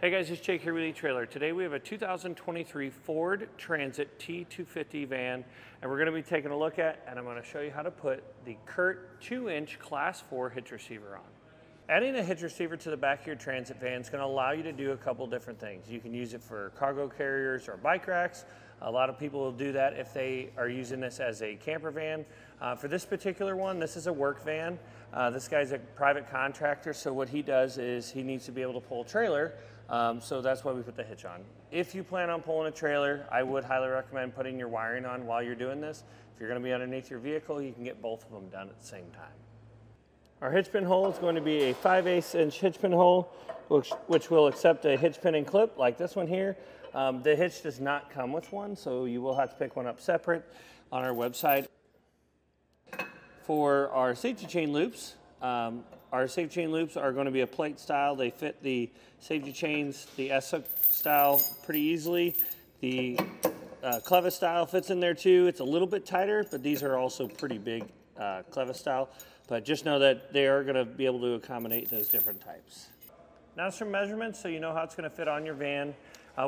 Hey guys, it's Jake here with eTrailer. Today we have a 2023 Ford Transit T250 van, and we're going to be taking a look at, and I'm going to show you how to put the CURT 2-inch Class 4 hitch receiver on. Adding a hitch receiver to the back of your Transit van is going to allow you to do a couple different things. You can use it for cargo carriers or bike racks. A lot of people will do that if they are using this as a camper van. For this particular one, this is a work van. This guy's a private contractor, so what he does is he needs to be able to pull a trailer. So that's why we put the hitch on. If you plan on pulling a trailer, I would highly recommend putting your wiring on while you're doing this. If you're going to be underneath your vehicle, you can get both of them done at the same time. Our hitch pin hole is going to be a 5/8 inch hitch pin hole, which will accept a hitch pin and clip like this one here. The hitch does not come with one, so you will have to pick one up separate on our website. For our safety chain loops, are going to be a plate style. They fit the safety chains, the S-hook style, pretty easily. The clevis style fits in there too. It's a little bit tighter, but these are also pretty big clevis style. But just know that they are going to be able to accommodate those different types. Now some measurements so you know how it's going to fit on your van.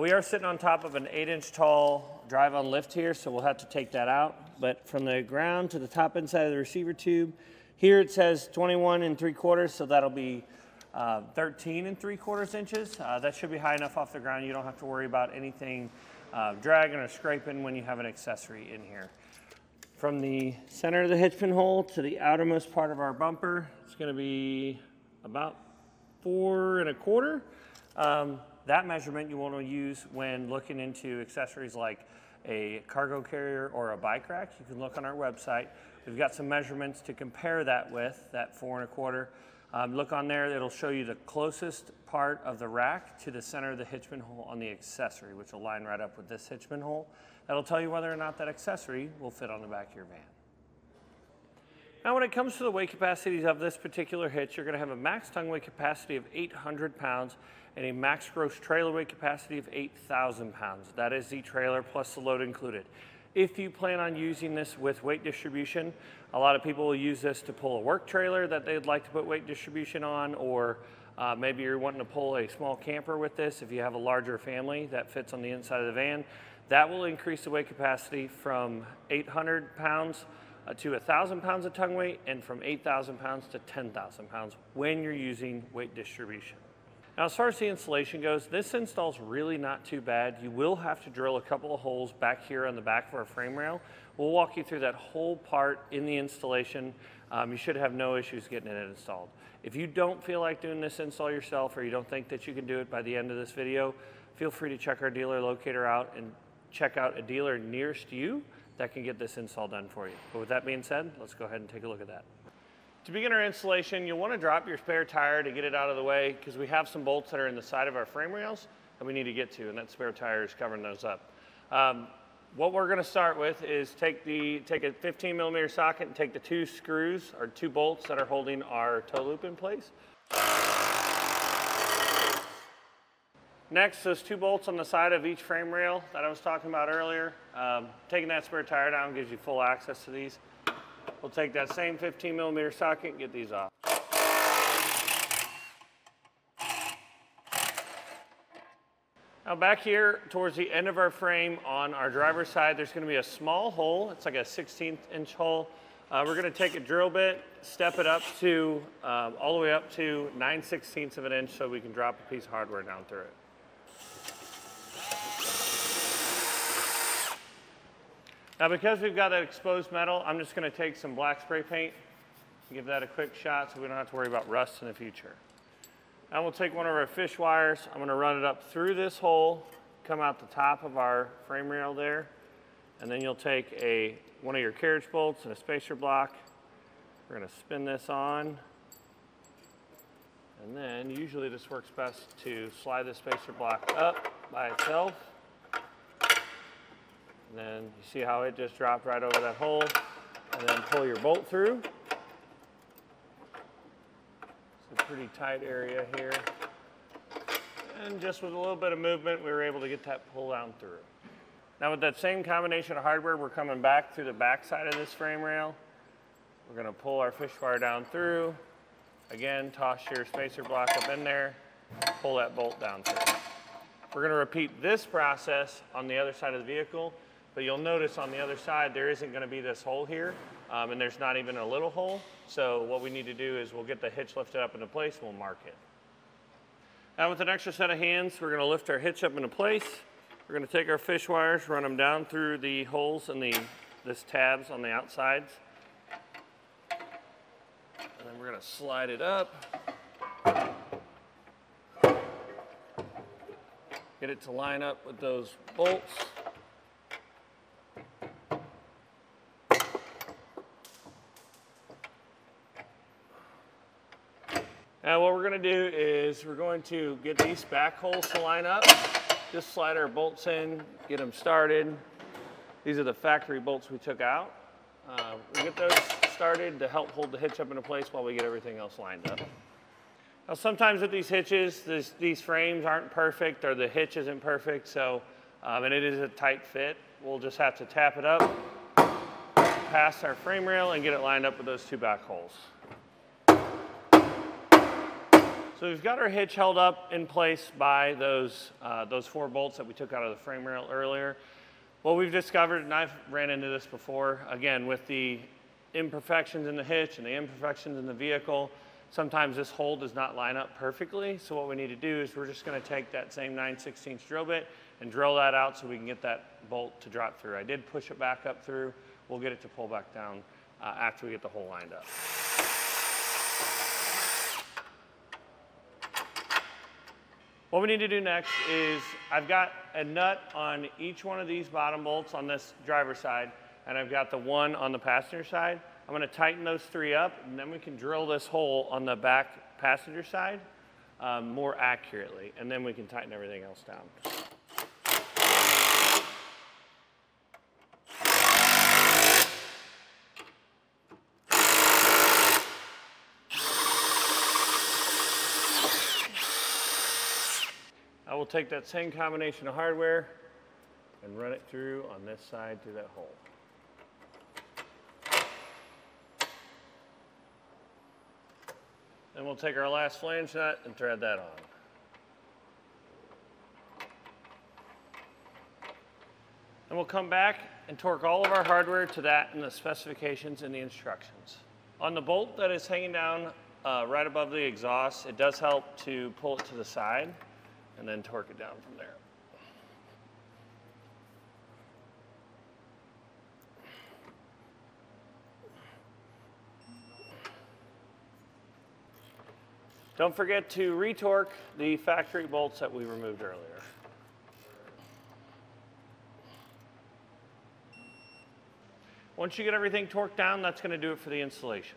We are sitting on top of an 8-inch tall drive-on lift here, so we'll have to take that out. But from the ground to the top inside of the receiver tube, here it says 21 3/4, so that'll be 13 3/4 inches. That should be high enough off the ground. You don't have to worry about anything dragging or scraping when you have an accessory in here. From the center of the hitch pin hole to the outermost part of our bumper, it's going to be about 4 1/4. That measurement you want to use when looking into accessories like a cargo carrier or a bike rack. You can look on our website. We've got some measurements to compare that with, that 4 1/4. Look on there, it'll show you the closest part of the rack to the center of the hitch pin hole on the accessory, which will line right up with this hitch pin hole. That'll tell you whether or not that accessory will fit on the back of your van. Now when it comes to the weight capacities of this particular hitch, you're going to have a max tongue weight capacity of 800 pounds and a max gross trailer weight capacity of 8,000 pounds. That is the trailer plus the load included. If you plan on using this with weight distribution, a lot of people will use this to pull a work trailer that they'd like to put weight distribution on, or maybe you're wanting to pull a small camper with this if you have a larger family that fits on the inside of the van. That will increase the weight capacity from 800 pounds to 1,000 pounds of tongue weight, and from 8,000 pounds to 10,000 pounds when you're using weight distribution. Now, as far as the installation goes, this install's really not too bad. You will have to drill a couple of holes back here on the back of our frame rail. We'll walk you through that whole part in the installation. You should have no issues getting it installed. If you don't feel like doing this install yourself, or you don't think that you can do it by the end of this video, feel free to check our dealer locator out and check out a dealer nearest you that can get this install done for you. But with that being said, let's go ahead and take a look at that. To begin our installation, you'll want to drop your spare tire to get it out of the way, because we have some bolts that are in the side of our frame rails that we need to get to, and that spare tire is covering those up. What we're going to start with is take a 15mm socket and take the 2 screws or 2 bolts that are holding our toe loop in place. Next, those 2 bolts on the side of each frame rail that I was talking about earlier. Taking that spare tire down gives you full access to these. We'll take that same 15mm socket and get these off. Now back here towards the end of our frame on our driver's side, there's going to be a small hole. It's like a 1/16 inch hole. We're going to take a drill bit, step it up to all the way up to 9/16 of an inch so we can drop a piece of hardware down through it. Now because we've got that exposed metal, I'm just going to take some black spray paint and give that a quick shot so we don't have to worry about rust in the future. Now we'll take one of our fish wires. I'm going to run it up through this hole, come out the top of our frame rail there, and then you'll take one of your carriage bolts and a spacer block. We're going to spin this on, and then usually this works best to slide the spacer block up by itself. And then you see how it just dropped right over that hole, and then pull your bolt through. It's a pretty tight area here. And just with a little bit of movement, we were able to get that pull down through. Now with that same combination of hardware, we're coming back through the back side of this frame rail. We're going to pull our fish wire down through. Again, toss your spacer block up in there, pull that bolt down through. We're going to repeat this process on the other side of the vehicle, but you'll notice on the other side there isn't going to be this hole here, and there's not even a little hole. So what we need to do is we'll get the hitch lifted up into place and we'll mark it. Now with an extra set of hands, we're going to lift our hitch up into place. We're going to take our fish wires, run them down through the holes in this tabs on the outsides. And then we're going to slide it up. Get it to line up with those bolts. Now what we're going to do is we're going to get these back holes to line up. Just slide our bolts in, get them started. These are the factory bolts we took out. We'll get those started to help hold the hitch up into place while we get everything else lined up. Now sometimes with these hitches, these frames aren't perfect or the hitch isn't perfect, so, and it is a tight fit. We'll just have to tap it up, past our frame rail, and get it lined up with those two back holes. So we've got our hitch held up in place by those 4 bolts that we took out of the frame rail earlier. What we've discovered, and I've ran into this before, again, with the imperfections in the hitch and the imperfections in the vehicle, sometimes this hole does not line up perfectly. So what we need to do is we're just going to take that same 9/16 drill bit and drill that out so we can get that bolt to drop through. I did push it back up through. We'll get it to pull back down after we get the hole lined up. What we need to do next is I've got a nut on each one of these bottom bolts on this driver's side, and I've got the one on the passenger side. I'm going to tighten those 3 up, and then we can drill this hole on the back passenger side more accurately, and then we can tighten everything else down. I will take that same combination of hardware and run it through on this side through that hole. Then we'll take our last flange nut and thread that on. And we'll come back and torque all of our hardware to that and the specifications and the instructions. On the bolt that is hanging down right above the exhaust, it does help to pull it to the side and then torque it down from there. Don't forget to retorque the factory bolts that we removed earlier. Once you get everything torqued down, that's going to do it for the installation.